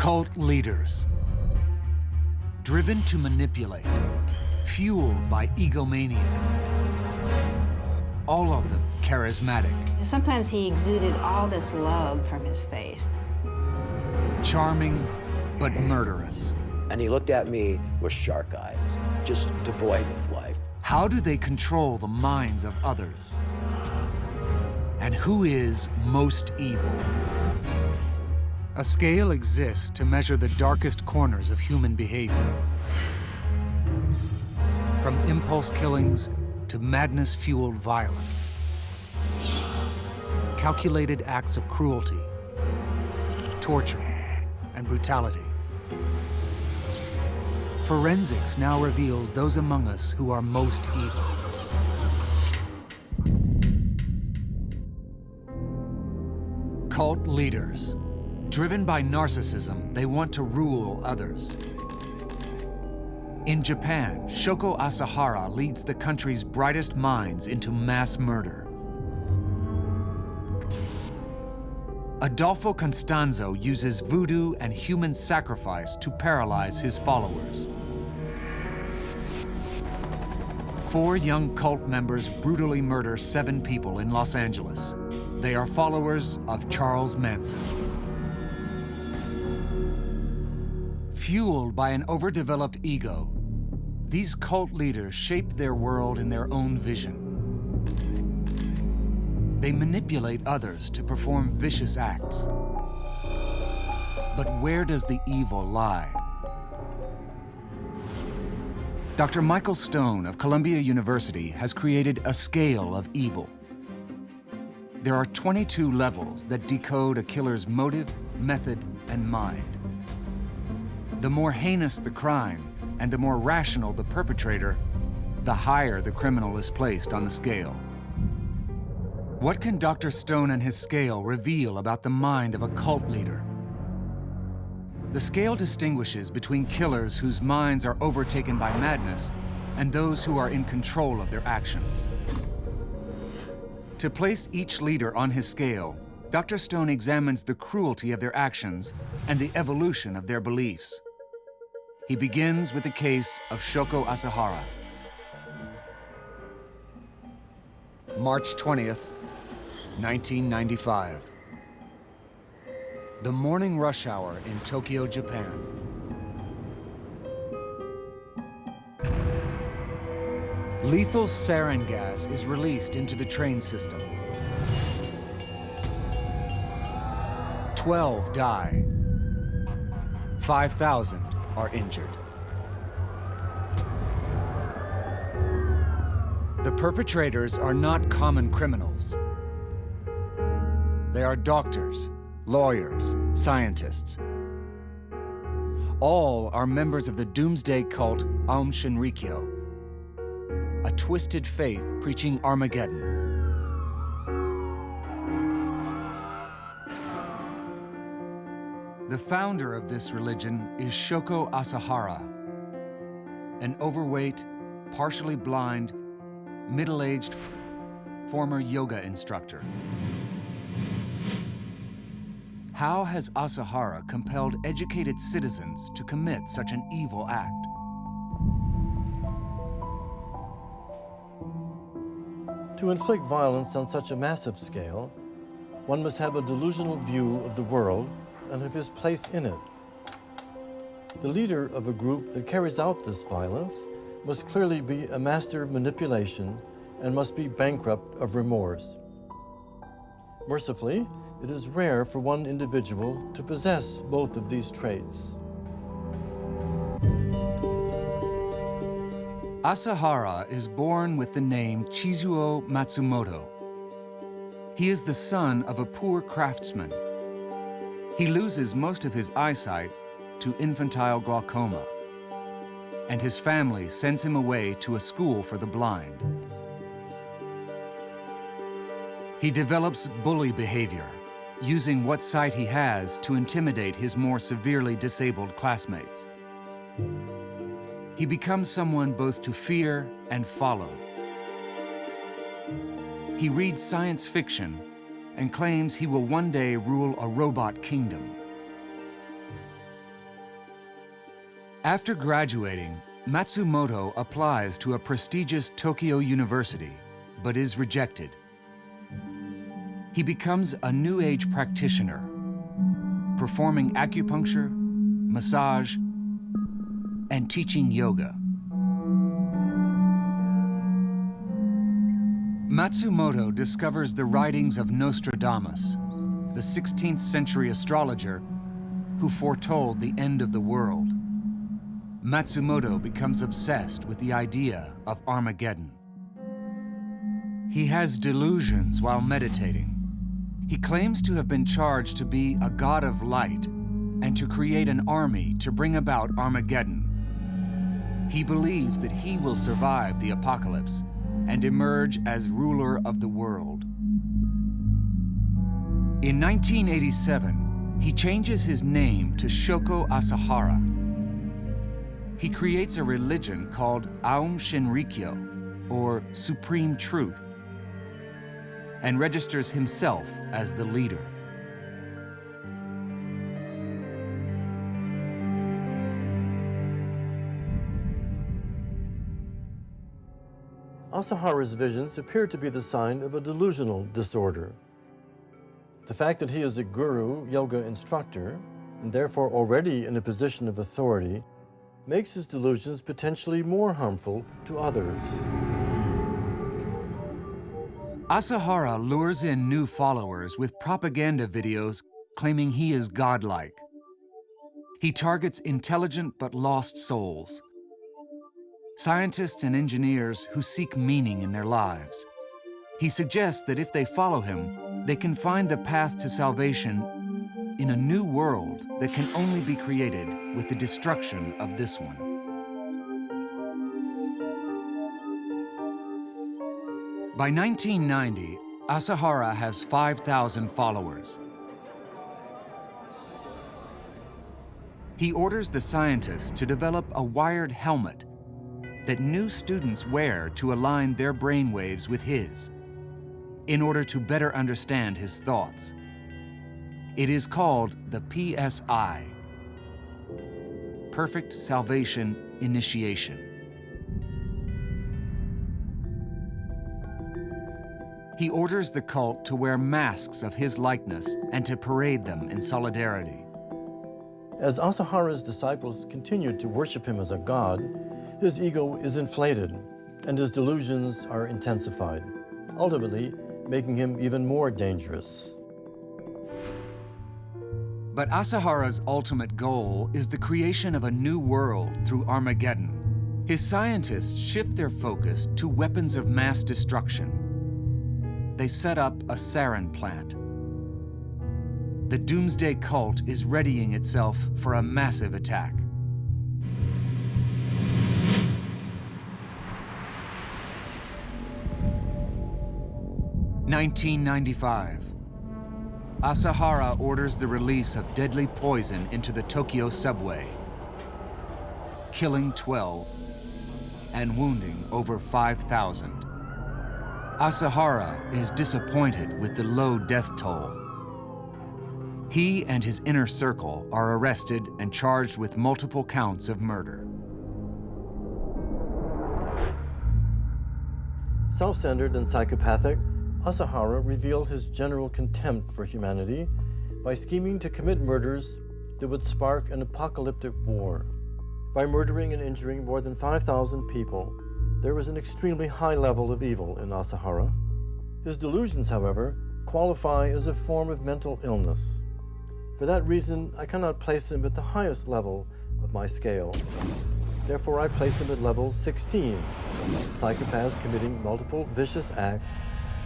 Cult leaders, driven to manipulate, fueled by egomania. All of them charismatic. Sometimes he exuded all this love from his face. Charming, but murderous. And he looked at me with shark eyes, just devoid of life. How do they control the minds of others? And who is most evil? A scale exists to measure the darkest corners of human behavior. From impulse killings to madness-fueled violence. Calculated acts of cruelty, torture, and brutality. Forensics now reveals those among us who are most evil. Cult leaders. Driven by narcissism, they want to rule others. In Japan, Shoko Asahara leads the country's brightest minds into mass murder. Adolfo Constanzo uses voodoo and human sacrifice to paralyze his followers. 4 young cult members brutally murder 7 people in Los Angeles. They are followers of Charles Manson. Fueled by an overdeveloped ego, these cult leaders shape their world in their own vision. They manipulate others to perform vicious acts. But where does the evil lie? Dr. Michael Stone of Columbia University has created a scale of evil. There are 22 levels that decode a killer's motive, method, and mind. The more heinous the crime, and the more rational the perpetrator, the higher the criminal is placed on the scale. What can Dr. Stone and his scale reveal about the mind of a cult leader? The scale distinguishes between killers whose minds are overtaken by madness and those who are in control of their actions. To place each leader on his scale, Dr. Stone examines the cruelty of their actions and the evolution of their beliefs. He begins with the case of Shoko Asahara. March 20th, 1995. The morning rush hour in Tokyo, Japan. Lethal sarin gas is released into the train system. 12 die. 5,000 are injured. The perpetrators are not common criminals. They are doctors, lawyers, scientists. All are members of the doomsday cult Aum Shinrikyo, a twisted faith preaching Armageddon. The founder of this religion is Shoko Asahara, an overweight, partially blind, middle-aged former yoga instructor. How has Asahara compelled educated citizens to commit such an evil act? To inflict violence on such a massive scale, one must have a delusional view of the world and of his place in it. The leader of a group that carries out this violence must clearly be a master of manipulation and must be bankrupt of remorse. Mercifully, it is rare for one individual to possess both of these traits. Asahara is born with the name Chizuo Matsumoto. He is the son of a poor craftsman. He loses most of his eyesight to infantile glaucoma, and his family sends him away to a school for the blind. He develops bully behavior, using what sight he has to intimidate his more severely disabled classmates. He becomes someone both to fear and follow. He reads science fiction and claims he will one day rule a robot kingdom. After graduating, Matsumoto applies to a prestigious Tokyo university, but is rejected. He becomes a New Age practitioner, performing acupuncture, massage, and teaching yoga. Matsumoto discovers the writings of Nostradamus, the 16th century astrologer who foretold the end of the world. Matsumoto becomes obsessed with the idea of Armageddon. He has delusions while meditating. He claims to have been charged to be a god of light and to create an army to bring about Armageddon. He believes that he will survive the apocalypse and emerge as ruler of the world. In 1987, he changes his name to Shoko Asahara. He creates a religion called Aum Shinrikyo, or Supreme Truth, and registers himself as the leader. Asahara's visions appear to be the sign of a delusional disorder. The fact that he is a guru, yoga instructor, and therefore already in a position of authority, makes his delusions potentially more harmful to others. Asahara lures in new followers with propaganda videos claiming he is godlike. He targets intelligent but lost souls, scientists and engineers who seek meaning in their lives. He suggests that if they follow him, they can find the path to salvation in a new world that can only be created with the destruction of this one. By 1990, Asahara has 5,000 followers. He orders the scientists to develop a wired helmet that new students wear to align their brainwaves with his, in order to better understand his thoughts. It is called the PSI, Perfect Salvation Initiation. He orders the cult to wear masks of his likeness and to parade them in solidarity. As Asahara's disciples continued to worship him as a god, his ego is inflated and his delusions are intensified, ultimately making him even more dangerous. But Asahara's ultimate goal is the creation of a new world through Armageddon. His scientists shift their focus to weapons of mass destruction. They set up a sarin plant. The doomsday cult is readying itself for a massive attack. (1995). Asahara orders the release of deadly poison into the Tokyo subway, killing 12 and wounding over 5,000. Asahara is disappointed with the low death toll. He and his inner circle are arrested and charged with multiple counts of murder. Self-centered and psychopathic, Asahara revealed his general contempt for humanity by scheming to commit murders that would spark an apocalyptic war. By murdering and injuring more than 5,000 people, there was an extremely high level of evil in Asahara. His delusions, however, qualify as a form of mental illness. For that reason, I cannot place him at the highest level of my scale. Therefore, I place him at level 16, psychopaths committing multiple vicious acts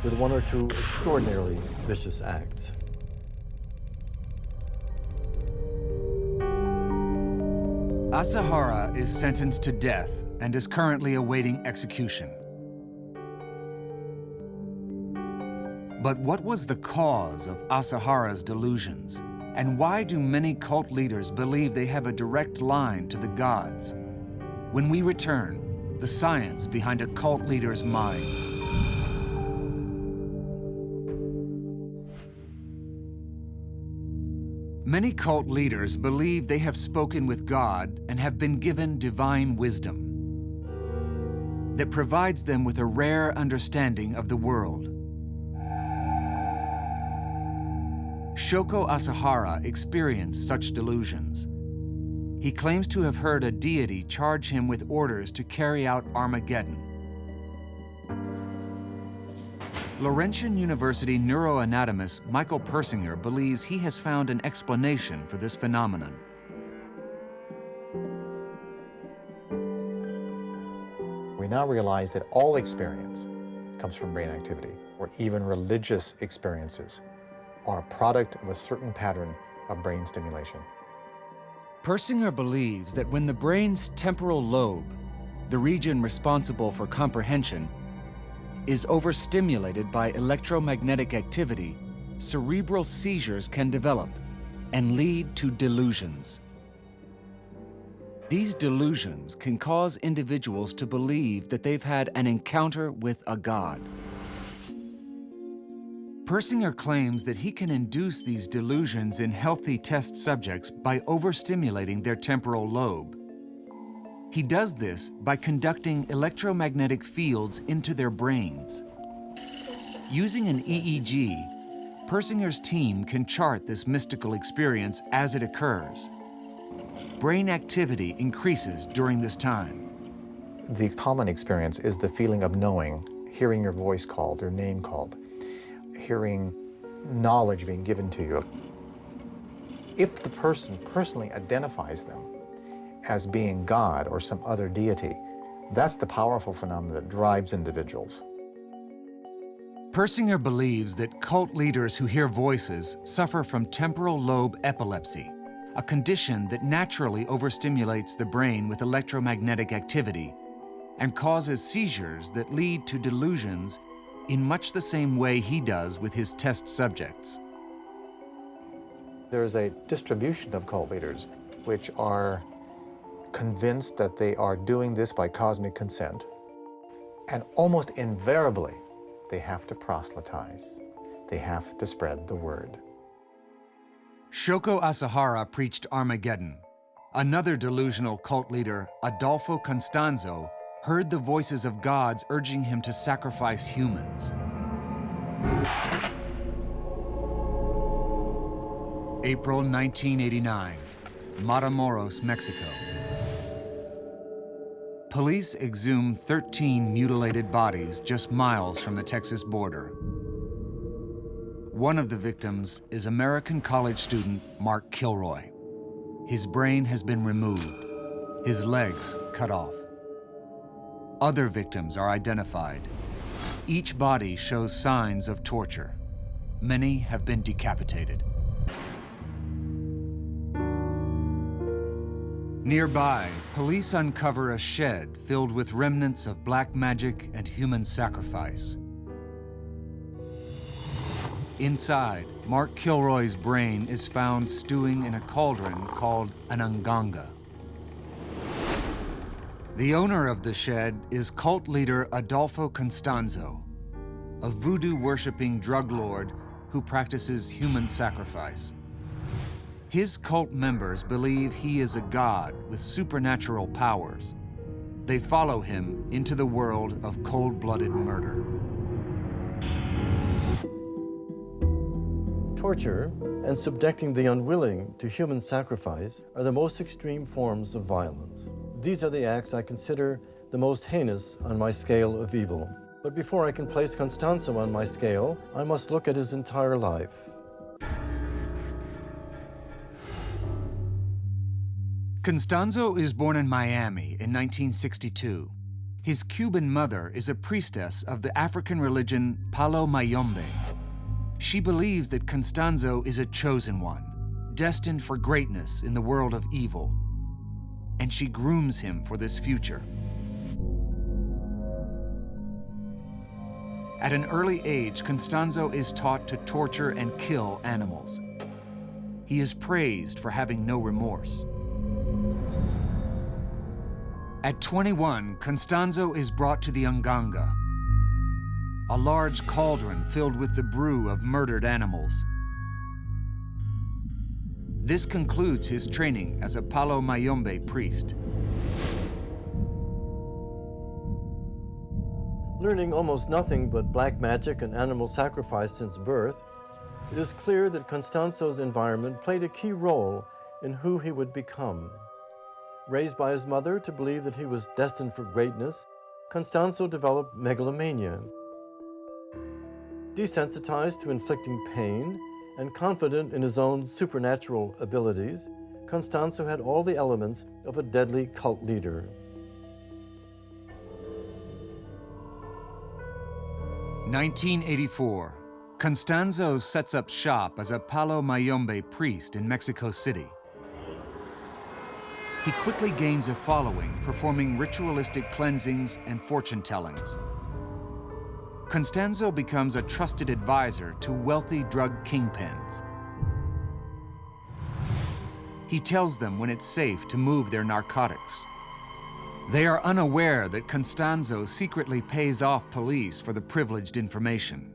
with one or two extraordinarily vicious acts. Asahara is sentenced to death and is currently awaiting execution. But what was the cause of Asahara's delusions? And why do many cult leaders believe they have a direct line to the gods? When we return, the science behind a cult leader's mind. Many cult leaders believe they have spoken with God and have been given divine wisdom that provides them with a rare understanding of the world. Shoko Asahara experienced such delusions. He claims to have heard a deity charge him with orders to carry out Armageddon. Laurentian University neuroanatomist Michael Persinger believes he has found an explanation for this phenomenon. We now realize that all experience comes from brain activity, or even religious experiences are a product of a certain pattern of brain stimulation. Persinger believes that when the brain's temporal lobe, the region responsible for comprehension, is overstimulated by electromagnetic activity, cerebral seizures can develop and lead to delusions. These delusions can cause individuals to believe that they've had an encounter with a god. Persinger claims that he can induce these delusions in healthy test subjects by overstimulating their temporal lobe. He does this by conducting electromagnetic fields into their brains. Using an EEG, Persinger's team can chart this mystical experience as it occurs. Brain activity increases during this time. The common experience is the feeling of knowing, hearing your voice called, your name called, hearing knowledge being given to you. If the person personally identifies them as being God or some other deity, that's the powerful phenomenon that drives individuals. Persinger believes that cult leaders who hear voices suffer from temporal lobe epilepsy, a condition that naturally overstimulates the brain with electromagnetic activity and causes seizures that lead to delusions in much the same way he does with his test subjects. There's a distribution of cult leaders which are convinced that they are doing this by cosmic consent, and almost invariably they have to proselytize. They have to spread the word. Shoko Asahara preached Armageddon. Another delusional cult leader, Adolfo Constanzo, heard the voices of gods urging him to sacrifice humans. April 1989, Matamoros, Mexico. Police exhumed 13 mutilated bodies just miles from the Texas border. One of the victims is American college student Mark Kilroy. His brain has been removed, his legs cut off. Other victims are identified. Each body shows signs of torture. Many have been decapitated. Nearby, police uncover a shed filled with remnants of black magic and human sacrifice. Inside, Mark Kilroy's brain is found stewing in a cauldron called an anganga. The owner of the shed is cult leader Adolfo Constanzo, a voodoo-worshipping drug lord who practices human sacrifice. His cult members believe he is a god with supernatural powers. They follow him into the world of cold-blooded murder. Torture and subjecting the unwilling to human sacrifice are the most extreme forms of violence. These are the acts I consider the most heinous on my scale of evil. But before I can place Constanzo on my scale, I must look at his entire life. Constanzo is born in Miami in 1962. His Cuban mother is a priestess of the African religion Palo Mayombe. She believes that Constanzo is a chosen one, destined for greatness in the world of evil, and she grooms him for this future. At an early age, Constanzo is taught to torture and kill animals. He is praised for having no remorse. At 21, Constanzo is brought to the anganga, a large cauldron filled with the brew of murdered animals. This concludes his training as a Palo Mayombe priest. Learning almost nothing but black magic and animal sacrifice since birth, it is clear that Constanzo's environment played a key role in who he would become. Raised by his mother to believe that he was destined for greatness, Constanzo developed megalomania. Desensitized to inflicting pain and confident in his own supernatural abilities, Constanzo had all the elements of a deadly cult leader. In 1984, Constanzo sets up shop as a Palo Mayombe priest in Mexico City. He quickly gains a following, performing ritualistic cleansings and fortune-tellings. Constanzo becomes a trusted advisor to wealthy drug kingpins. He tells them when it's safe to move their narcotics. They are unaware that Constanzo secretly pays off police for the privileged information.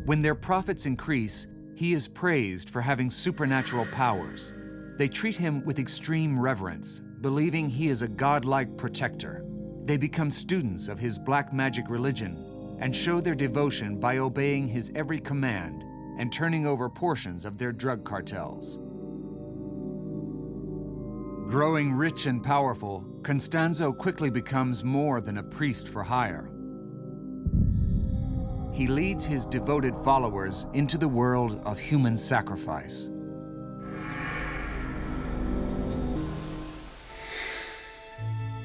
When their profits increase, he is praised for having supernatural powers. They treat him with extreme reverence, believing he is a godlike protector. They become students of his black magic religion and show their devotion by obeying his every command and turning over portions of their drug cartels. Growing rich and powerful, Constanzo quickly becomes more than a priest for hire. He leads his devoted followers into the world of human sacrifice.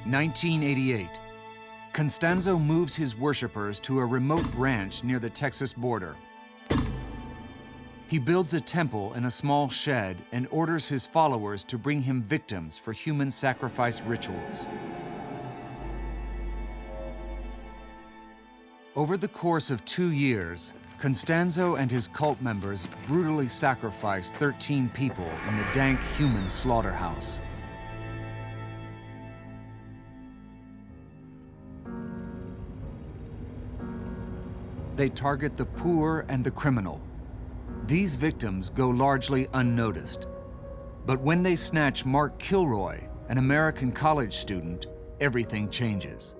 In 1988, Constanzo moves his worshippers to a remote ranch near the Texas border. He builds a temple in a small shed and orders his followers to bring him victims for human sacrifice rituals. Over the course of 2 years, Constanzo and his cult members brutally sacrificed 13 people in the dank human slaughterhouse. They target the poor and the criminal. These victims go largely unnoticed. But when they snatch Mark Kilroy, an American college student, everything changes.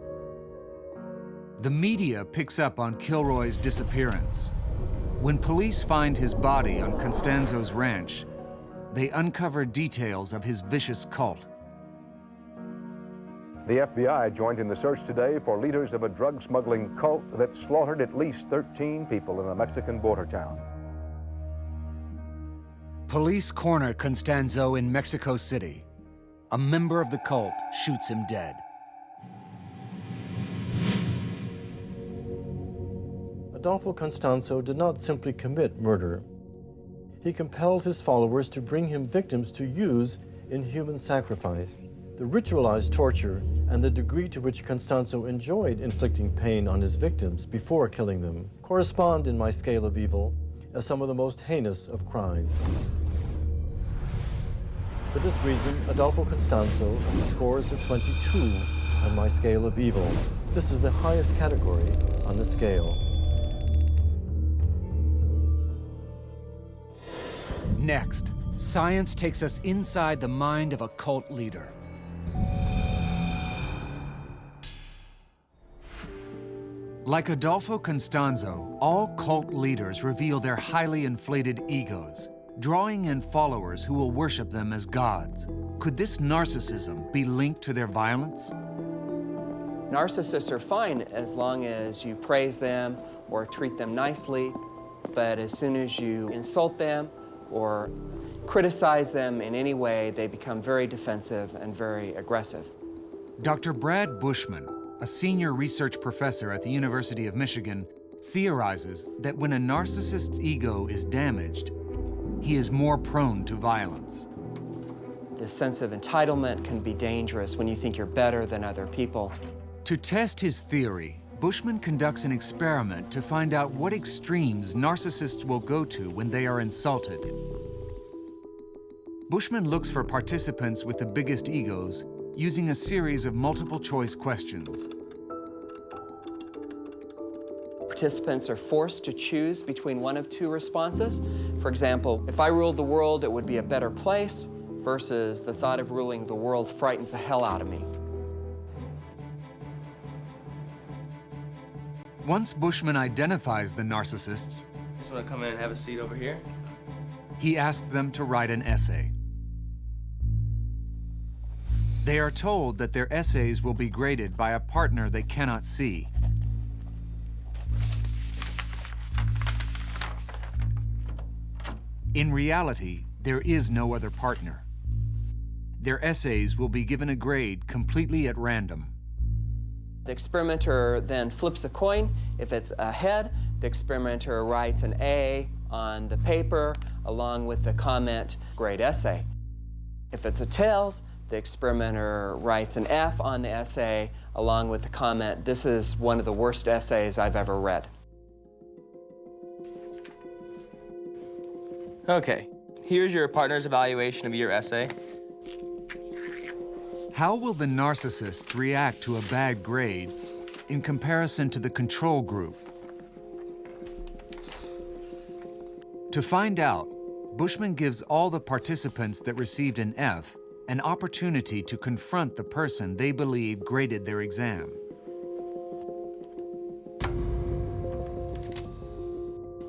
The media picks up on Kilroy's disappearance. When police find his body on Constanzo's ranch, they uncover details of his vicious cult. The FBI joined in the search today for leaders of a drug-smuggling cult that slaughtered at least 13 people in a Mexican border town. Police corner Constanzo in Mexico City. A member of the cult shoots him dead. Adolfo Constanzo did not simply commit murder. He compelled his followers to bring him victims to use in human sacrifice. The ritualized torture and the degree to which Constanzo enjoyed inflicting pain on his victims before killing them correspond in my scale of evil as some of the most heinous of crimes. For this reason, Adolfo Constanzo scores a 22 on my scale of evil. This is the highest category on the scale. Next, science takes us inside the mind of a cult leader. Like Adolfo Constanzo, all cult leaders reveal their highly inflated egos, drawing in followers who will worship them as gods. Could this narcissism be linked to their violence? Narcissists are fine as long as you praise them or treat them nicely, but as soon as you insult them or criticize them in any way, they become very defensive and very aggressive. Dr. Brad Bushman, a senior research professor at the University of Michigan, theorizes that when a narcissist's ego is damaged, he is more prone to violence. The sense of entitlement can be dangerous when you think you're better than other people. To test his theory, Bushman conducts an experiment to find out what extremes narcissists will go to when they are insulted. Bushman looks for participants with the biggest egos using a series of multiple-choice questions. Participants are forced to choose between one of two responses. For example, if I ruled the world, it would be a better place, versus the thought of ruling the world frightens the hell out of me. Once Bushman identifies the narcissists, Just want to come in and have a seat over here. he asks them to write an essay. They are told that their essays will be graded by a partner they cannot see. In reality, there is no other partner. Their essays will be given a grade completely at random. The experimenter then flips a coin. If it's a head, the experimenter writes an A on the paper along with the comment, great essay. If it's a tails, the experimenter writes an F on the essay along with the comment, this is one of the worst essays I've ever read. Okay, here's your partner's evaluation of your essay. How will the narcissist react to a bad grade in comparison to the control group? To find out, Bushman gives all the participants that received an F an opportunity to confront the person they believe graded their exam.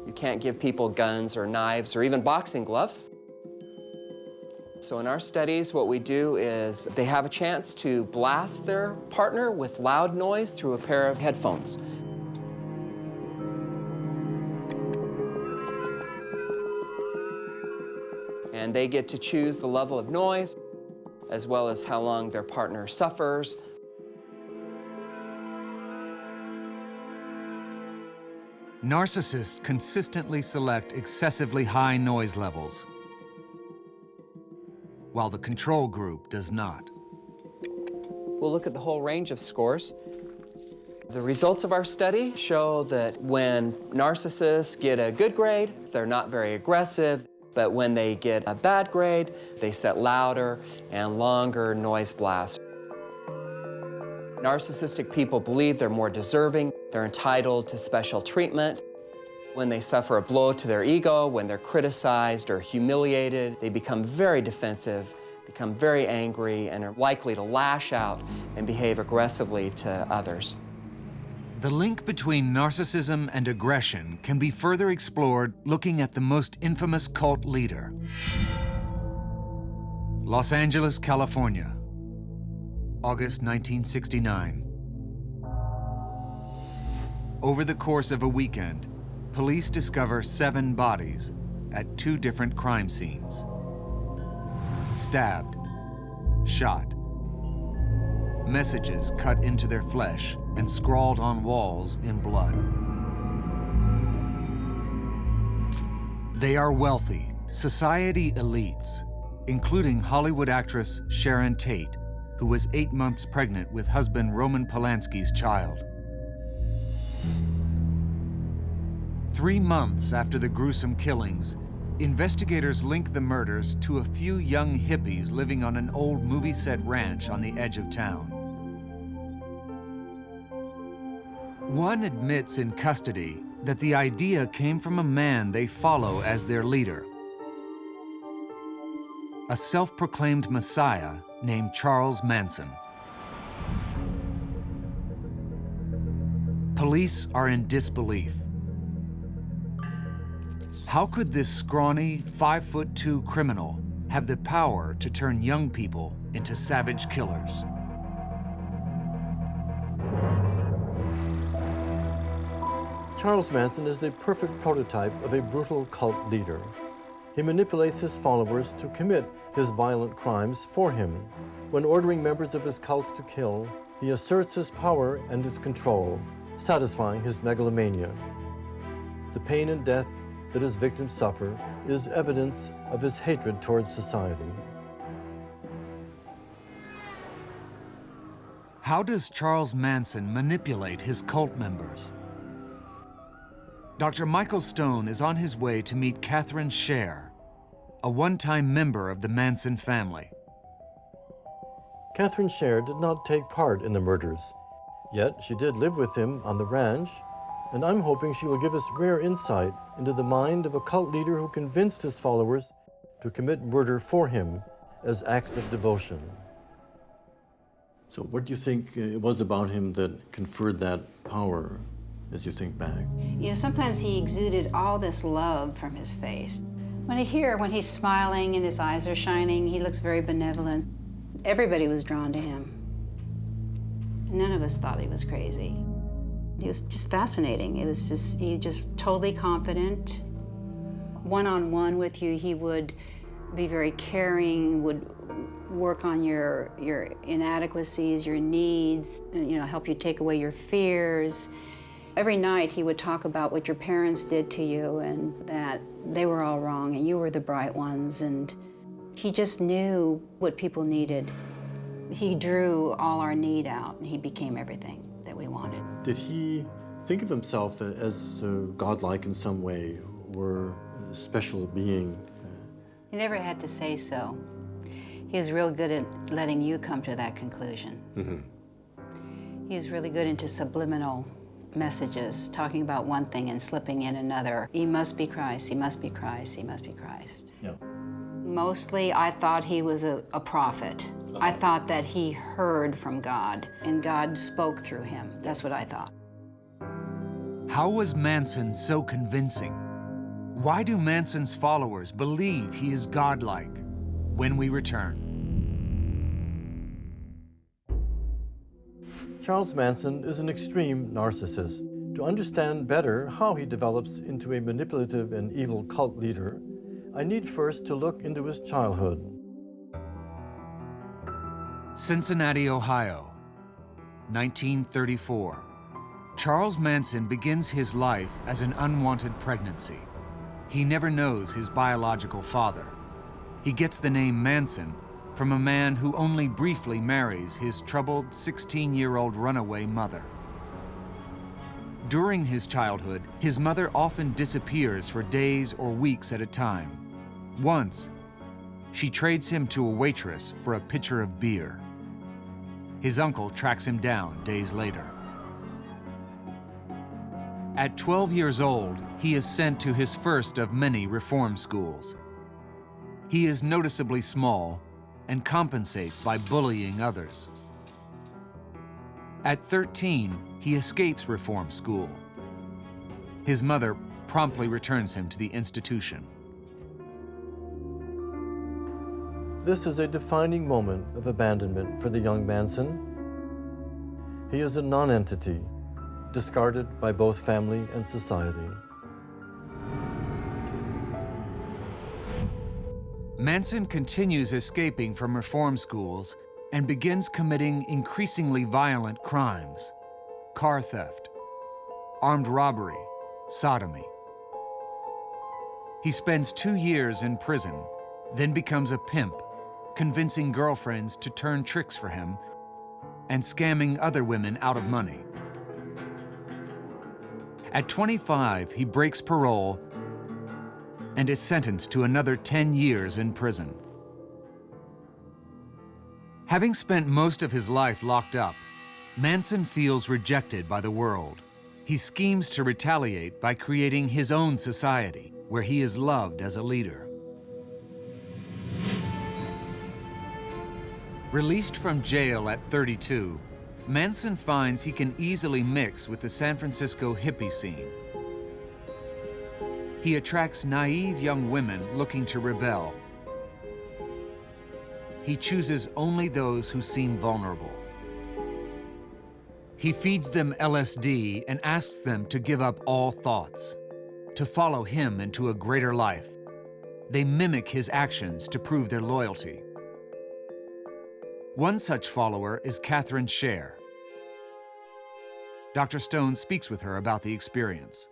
You can't give people guns or knives or even boxing gloves. So in our studies, what we do is they have a chance to blast their partner with loud noise through a pair of headphones. And they get to choose the level of noise, as well as how long their partner suffers. Narcissists consistently select excessively high noise levels, while the control group does not. We'll look at the whole range of scores. The results of our study show that when narcissists get a good grade, they're not very aggressive, but when they get a bad grade, they set louder and longer noise blasts. Narcissistic people believe they're more deserving, they're entitled to special treatment. When they suffer a blow to their ego, when they're criticized or humiliated, they become very defensive, become very angry, and are likely to lash out and behave aggressively to others. The link between narcissism and aggression can be further explored looking at the most infamous cult leader. Los Angeles, California, August 1969. Over the course of a weekend, police discover 7 bodies at 2 different crime scenes. Stabbed, shot, messages cut into their flesh and scrawled on walls in blood. They are wealthy, society elites, including Hollywood actress Sharon Tate, who was 8 months pregnant with husband Roman Polanski's child. 3 months after the gruesome killings, investigators link the murders to a few young hippies living on an old movie set ranch on the edge of town. One admits in custody that the idea came from a man they follow as their leader, a self-proclaimed messiah named Charles Manson. Police are in disbelief. How could this scrawny, 5'2" criminal have the power to turn young people into savage killers? Charles Manson is the perfect prototype of a brutal cult leader. He manipulates his followers to commit his violent crimes for him. When ordering members of his cults to kill, he asserts his power and his control, satisfying his megalomania. The pain and death that his victims suffer is evidence of his hatred towards society. How does Charles Manson manipulate his cult members? Dr. Michael Stone is on his way to meet Catherine Scher, a one-time member of the Manson family. Catherine Scher did not take part in the murders, yet she did live with him on the ranch and I'm hoping she will give us rare insight into the mind of a cult leader who convinced his followers to commit murder for him as acts of devotion. So what do you think it was about him that conferred that power as you think back? You know, sometimes he exuded all this love from his face. When he's smiling and his eyes are shining, he looks very benevolent. Everybody was drawn to him. None of us thought he was crazy. He was just fascinating. He was just totally confident. One-on-one with you, he would be very caring, would work on your inadequacies, your needs, you know, help you take away your fears. Every night he would talk about what your parents did to you and that they were all wrong and you were the bright ones, and he just knew what people needed. He drew all our need out and he became everything that we wanted. Did he think of himself as godlike in some way, or a special being? He never had to say so. He was real good at letting you come to that conclusion. Mm-hmm. He was really good into subliminal messages, talking about one thing and slipping in another. He must be Christ, he must be Christ, he must be Christ. Yeah. Mostly, I thought he was a prophet. I thought that he heard from God, and God spoke through him. That's what I thought. How was Manson so convincing? Why do Manson's followers believe he is godlike? When we return. Charles Manson is an extreme narcissist. To understand better how he develops into a manipulative and evil cult leader, I need first to look into his childhood. Cincinnati, Ohio, 1934. Charles Manson begins his life as an unwanted pregnancy. He never knows his biological father. He gets the name Manson from a man who only briefly marries his troubled 16-year-old runaway mother. During his childhood, his mother often disappears for days or weeks at a time. Once, she trades him to a waitress for a pitcher of beer. His uncle tracks him down days later. At 12 years old, he is sent to his first of many reform schools. He is noticeably small and compensates by bullying others. At 13, he escapes reform school. His mother promptly returns him to the institution. This is a defining moment of abandonment for the young Manson. He is a non-entity, discarded by both family and society. Manson continues escaping from reform schools and begins committing increasingly violent crimes: car theft, armed robbery, sodomy. He spends 2 years in prison, then becomes a pimp, convincing girlfriends to turn tricks for him and scamming other women out of money. At 25, he breaks parole and is sentenced to another 10 years in prison. Having spent most of his life locked up, Manson feels rejected by the world. He schemes to retaliate by creating his own society, where he is loved as a leader. Released from jail at 32, Manson finds he can easily mix with the San Francisco hippie scene. He attracts naive young women looking to rebel. He chooses only those who seem vulnerable. He feeds them LSD and asks them to give up all thoughts, to follow him into a greater life. They mimic his actions to prove their loyalty. One such follower is Catherine Scher. Dr. Stone speaks with her about the experience.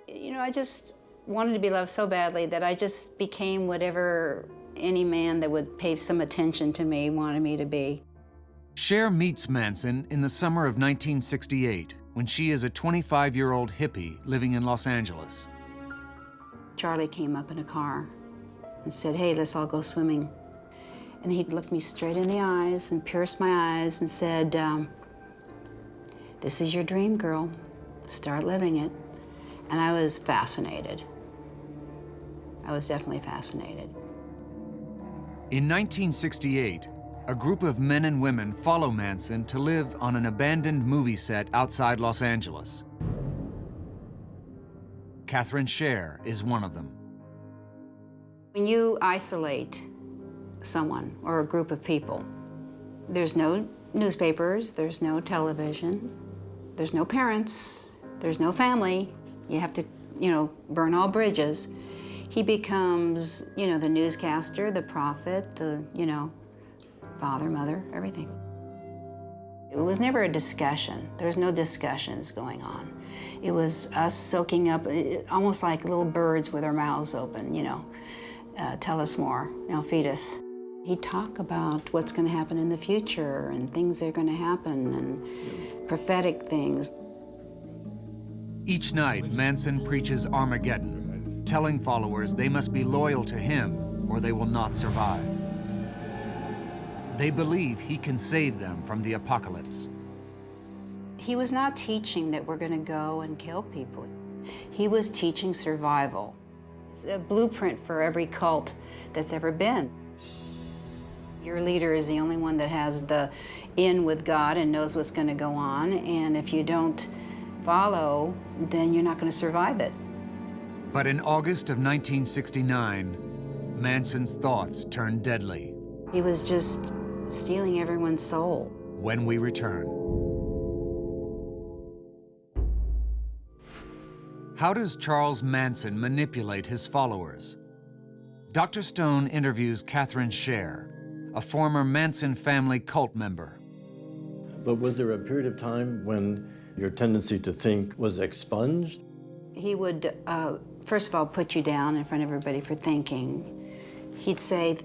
You know, I just wanted to be loved so badly that I just became whatever any man that would pay some attention to me wanted me to be. Scher meets Manson in the summer of 1968, when she is a 25-year-old hippie living in Los Angeles. Charlie came up in a car and said, "Hey, let's all go swimming." And he looked me straight in the eyes and pierced my eyes and said, "This is your dream, girl. start living it. And I was fascinated. I was definitely fascinated. In 1968, a group of men and women follow Manson to live on an abandoned movie set outside Los Angeles. Catherine Scher is one of them. When you isolate someone or a group of people, there's no newspapers, there's no television, there's no parents, there's no family. You have to, burn all bridges. He becomes, the newscaster, the prophet, the, father, mother, everything. It was never a discussion. There was no discussions going on. It was us soaking up, almost like little birds with their mouths open, tell us more, feed us. He'd talk about what's going to happen in the future and things that are going to happen and prophetic things. Each night, Manson preaches Armageddon, telling followers they must be loyal to him or they will not survive. They believe he can save them from the apocalypse. He was not teaching that we're going to go and kill people. He was teaching survival. It's a blueprint for every cult that's ever been. Your leader is the only one that has the in with God and knows what's going to go on, and if you don't follow, then you're not going to survive it. But in August of 1969, Manson's thoughts turned deadly. He was just stealing everyone's soul. When we return. How does Charles Manson manipulate his followers? Dr. Stone interviews Catherine Scher, a former Manson family cult member. But was there a period of time when your tendency to think was expunged? He would, first of all, put you down in front of everybody for thinking. He'd say,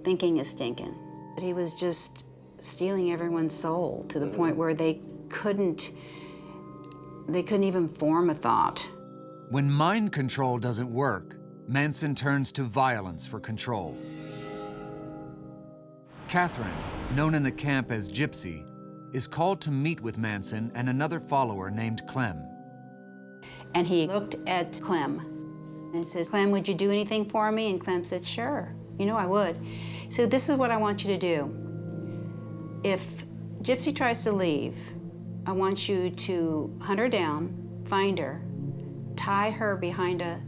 thinking is stinking. But he was just stealing everyone's soul to the point where they couldn't even form a thought. When mind control doesn't work, Manson turns to violence for control. Catherine, known in the camp as Gypsy, is called to meet with Manson and another follower named Clem. And he looked at Clem and says, Clem, would you do anything for me? And Clem said, sure, I would. So this is what I want you to do. If Gypsy tries to leave, I want you to hunt her down, find her, tie her behind a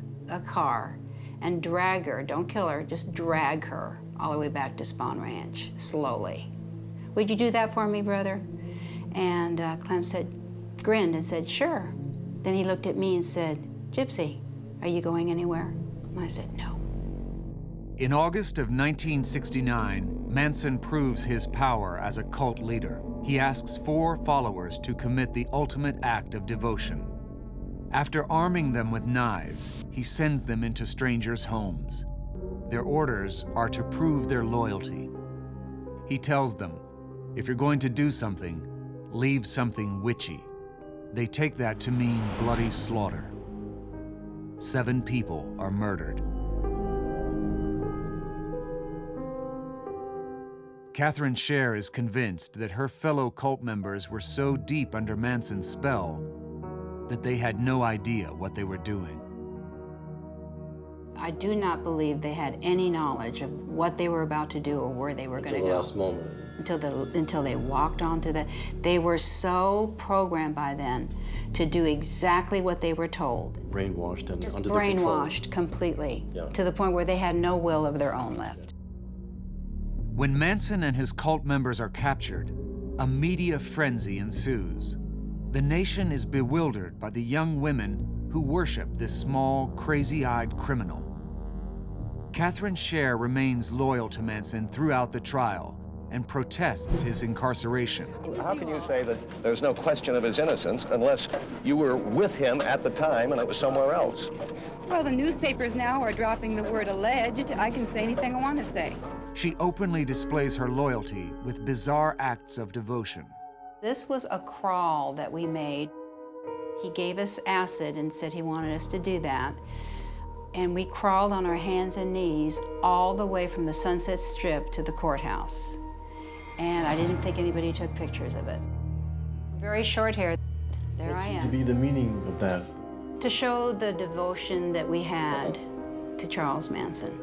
car, and drag her. Don't kill her, just drag her all the way back to Spawn Ranch, slowly. Would you do that for me, brother? And Clem grinned and said, sure. Then he looked at me and said, Gypsy, are you going anywhere? And I said, no. In August of 1969, Manson proves his power as a cult leader. He asks 4 followers to commit the ultimate act of devotion. After arming them with knives, he sends them into strangers' homes. Their orders are to prove their loyalty. He tells them, if you're going to do something, leave something witchy. They take that to mean bloody slaughter. 7 people are murdered. Catherine Scher is convinced that her fellow cult members were so deep under Manson's spell that they had no idea what they were doing. I do not believe they had any knowledge of what they were about to do or where they were going to go. Until the last moment. Until they walked onto the... They were so programmed by then to do exactly what they were told. Brainwashed and Just under the control. brainwashed completely, Yeah. to the point where they had no will of their own left. When Manson and his cult members are captured, a media frenzy ensues. The nation is bewildered by the young women who worship this small, crazy-eyed criminal. Catherine Scher remains loyal to Manson throughout the trial and protests his incarceration. How can you say that there's no question of his innocence unless you were with him at the time and it was somewhere else? Well, the newspapers now are dropping the word alleged. I can say anything I want to say. She openly displays her loyalty with bizarre acts of devotion. This was a crawl that we made. He gave us acid and said he wanted us to do that. And we crawled on our hands and knees all the way from the Sunset Strip to the courthouse. And I didn't think anybody took pictures of it. Very short hair. there I To am. be the meaning of that. To show the devotion that we had to Charles Manson.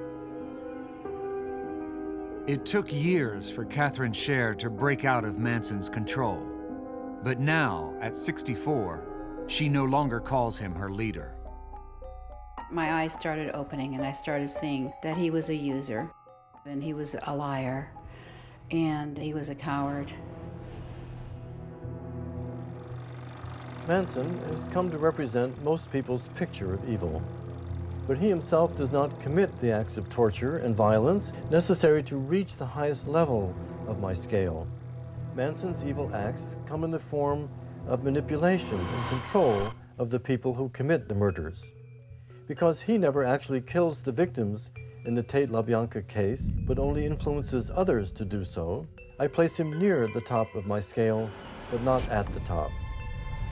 It took years for Catherine Scher to break out of Manson's control. But now, at 64, she no longer calls him her leader. My eyes started opening and I started seeing that he was a user, and he was a liar, and he was a coward. Manson has come to represent most people's picture of evil, but he himself does not commit the acts of torture and violence necessary to reach the highest level of my scale. Manson's evil acts come in the form of manipulation and control of the people who commit the murders. Because he never actually kills the victims in the Tate LaBianca case, but only influences others to do so, I place him near the top of my scale, but not at the top.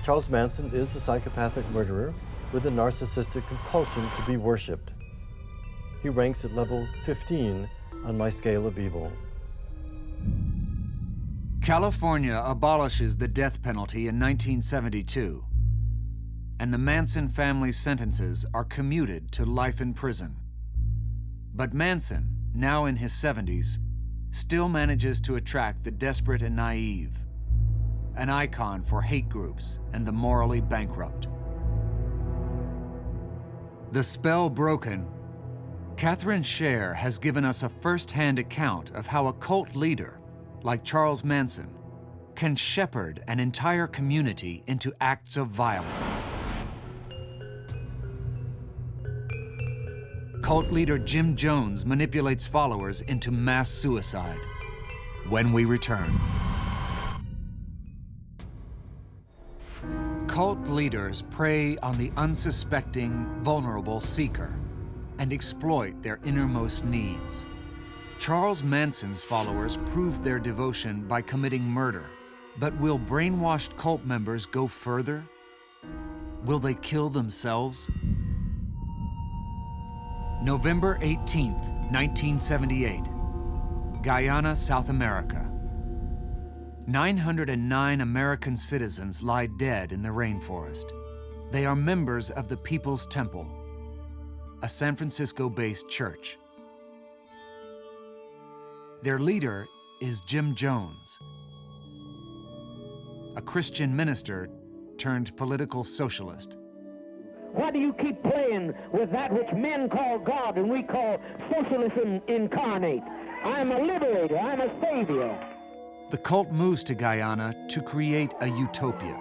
Charles Manson is a psychopathic murderer with a narcissistic compulsion to be worshipped. He ranks at level 15 on my scale of evil. California abolishes the death penalty in 1972, and the Manson family's sentences are commuted to life in prison. But Manson, now in his 70s, still manages to attract the desperate and naive, an icon for hate groups and the morally bankrupt. The spell broken, Catherine Scher has given us a first-hand account of how a cult leader, like Charles Manson, can shepherd an entire community into acts of violence. Cult leader Jim Jones manipulates followers into mass suicide. When we return. Cult leaders prey on the unsuspecting, vulnerable seeker and exploit their innermost needs. Charles Manson's followers proved their devotion by committing murder. But will brainwashed cult members go further? Will they kill themselves? November 18th, 1978, Guyana, South America. 909 American citizens lie dead in the rainforest. They are members of the People's Temple, a San Francisco-based church. Their leader is Jim Jones, a Christian minister turned political socialist. Why do you keep playing with that which men call God and we call socialism incarnate? I'm a liberator, I'm a savior. The cult moves to Guyana to create a utopia.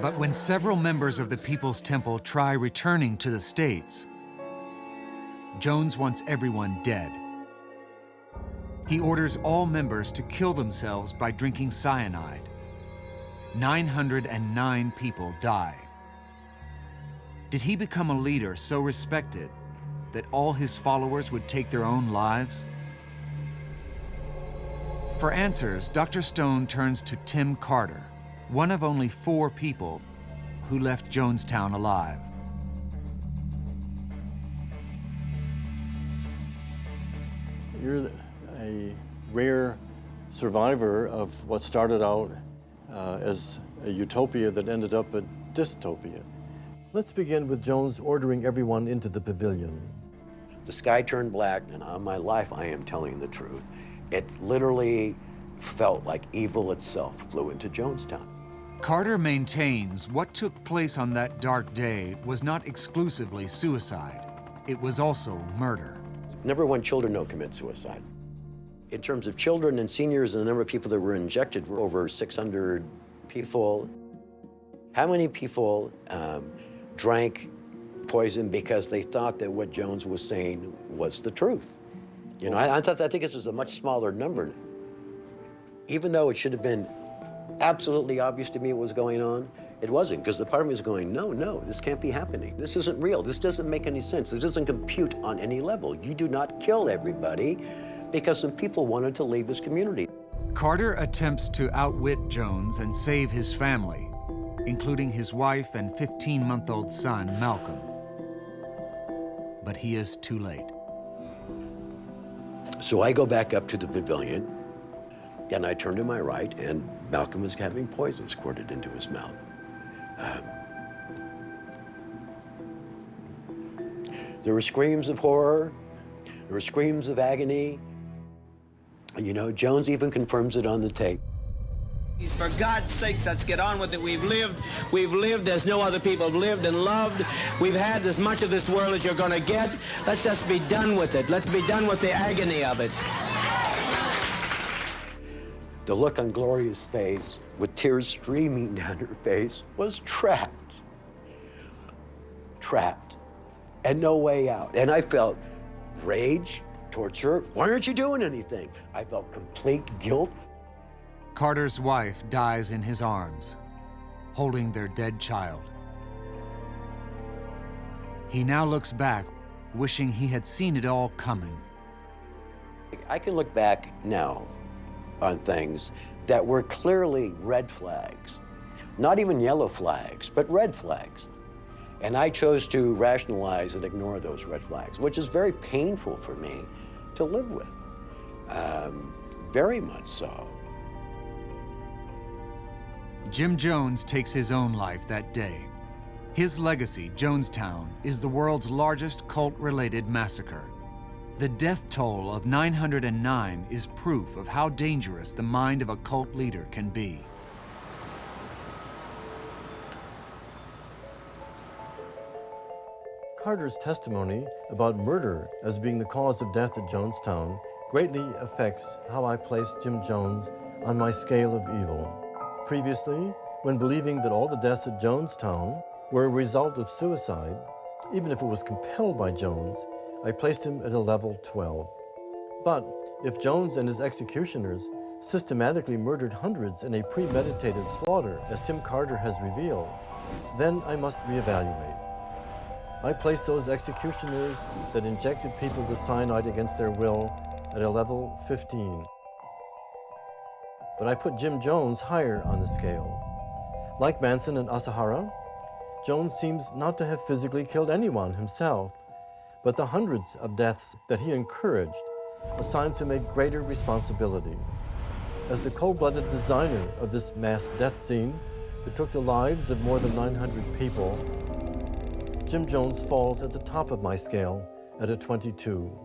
But when several members of the People's Temple try returning to the States, Jones wants everyone dead. He orders all members to kill themselves by drinking cyanide. 909 people die. Did he become a leader so respected that all his followers would take their own lives? For answers, Dr. Stone turns to Tim Carter, one of only 4 people who left Jonestown alive. You're a rare survivor of what started out as a utopia that ended up a dystopia. Let's begin with Jones ordering everyone into the pavilion. The sky turned black, and on my life, I am telling the truth. It literally felt like evil itself flew into Jonestown. Carter maintains what took place on that dark day was not exclusively suicide. It was also murder. Number one, children don't commit suicide. In terms of children and seniors and the number of people that were injected were over 600 people. How many people drank poison because they thought that what Jones was saying was the truth? You know, I think this is a much smaller number. Even though it should have been absolutely obvious to me what was going on, it wasn't, because the part of me was going, no, this can't be happening. This isn't real. This doesn't make any sense. This doesn't compute on any level. You do not kill everybody because some people wanted to leave this community. Carter attempts to outwit Jones and save his family, including his wife and 15-month-old son, Malcolm. But he is too late. So I go back up to the pavilion, and I turn to my right, and Malcolm was having poison squirted into his mouth. There were screams of horror. There were screams of agony. You know, Jones even confirms it on the tape. For God's sakes, let's get on with it. We've lived as no other people have lived and loved. We've had as much of this world as you're going to get. Let's just be done with it. Let's be done with the agony of it. The look on Gloria's face, with tears streaming down her face, was trapped. Trapped. And no way out. And I felt rage towards her. Why aren't you doing anything? I felt complete guilt. Carter's wife dies in his arms, holding their dead child. He now looks back, wishing he had seen it all coming. I can look back now on things that were clearly red flags. Not even yellow flags, but red flags. And I chose to rationalize and ignore those red flags, which is very painful for me to live with. Very much so. Jim Jones takes his own life that day. His legacy, Jonestown, is the world's largest cult-related massacre. The death toll of 909 is proof of how dangerous the mind of a cult leader can be. Carter's testimony about murder as being the cause of death at Jonestown greatly affects how I place Jim Jones on my scale of evil. Previously, when believing that all the deaths at Jonestown were a result of suicide, even if it was compelled by Jones, I placed him at a level 12. But if Jones and his executioners systematically murdered hundreds in a premeditated slaughter, as Tim Carter has revealed, then I must reevaluate. I place those executioners that injected people with cyanide against their will at a level 15. But I put Jim Jones higher on the scale. Like Manson and Asahara, Jones seems not to have physically killed anyone himself, but the hundreds of deaths that he encouraged assigns him a greater responsibility. As the cold-blooded designer of this mass death scene that took the lives of more than 900 people, Jim Jones falls at the top of my scale at a 22.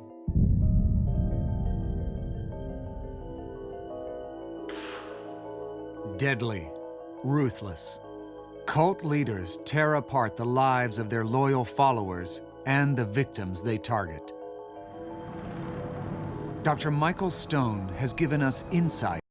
Deadly, ruthless. Cult leaders tear apart the lives of their loyal followers and the victims they target. Dr. Michael Stone has given us insight